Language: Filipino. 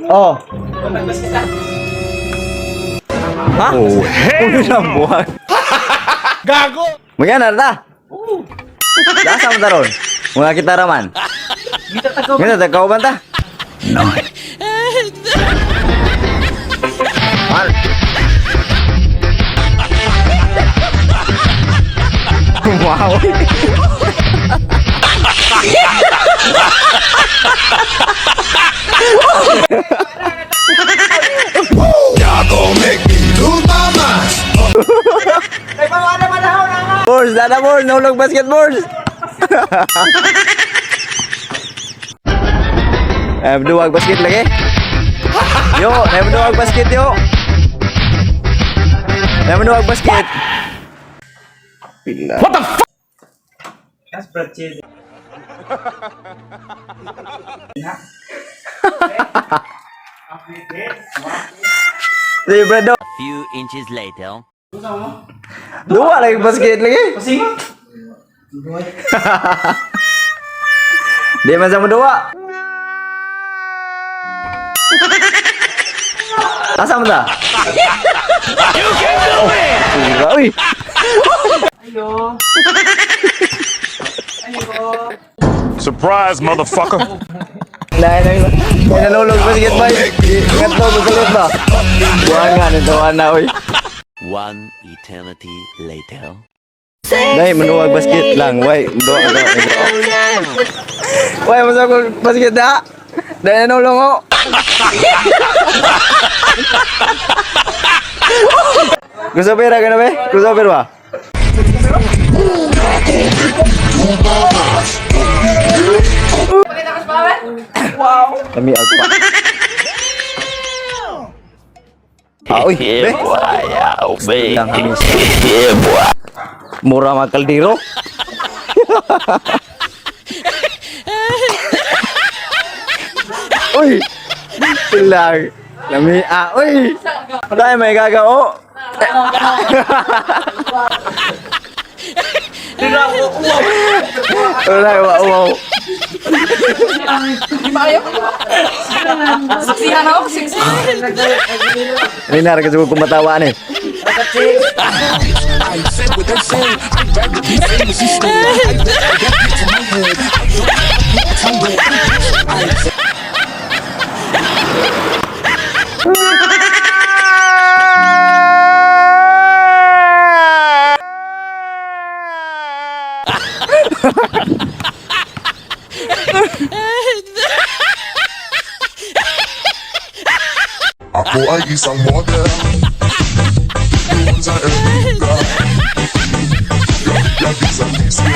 Oh. Ha? Oh, hell! Unang buwan. Gago! Magyan na. Dasa mo taron. Mga kita raman. Gita tagaw banta. No. Mal. Wow. Y'all gon' make me lose my mind. Boys, dada boys, nahulog basketballs. Duwag basket lagi. Yo, duwag basket yo. Duwag basket. What the fuck? That's spreadsheet. Si Brado. A few inches later. Dua lagi basket lagi. Pasing mo? Dia masih dua. Asam dah. You can do it. Ui. Ayo. Ayo. Surprise, motherfucker. Nah, nalulog basket ba? Ingat mo, gugulit ba? Buwangan ito, anak, uy. One eternity later. Dahil, manuwag basket lang. Wait, doa. Wait, masuk basket dah. Dahil nalulong ko. Gusto pera ka na ba? Gusto pera ba? Wow. Kami ako pa. Uy, be. Yang hamis. Murah makal diro. Uy. Pilar. Lami uy. Dai may gagao. Wala, wow. Rinar ka siguro kumatawa ni. Ako ay isang model. Doon sa Africa. Yan isang disco.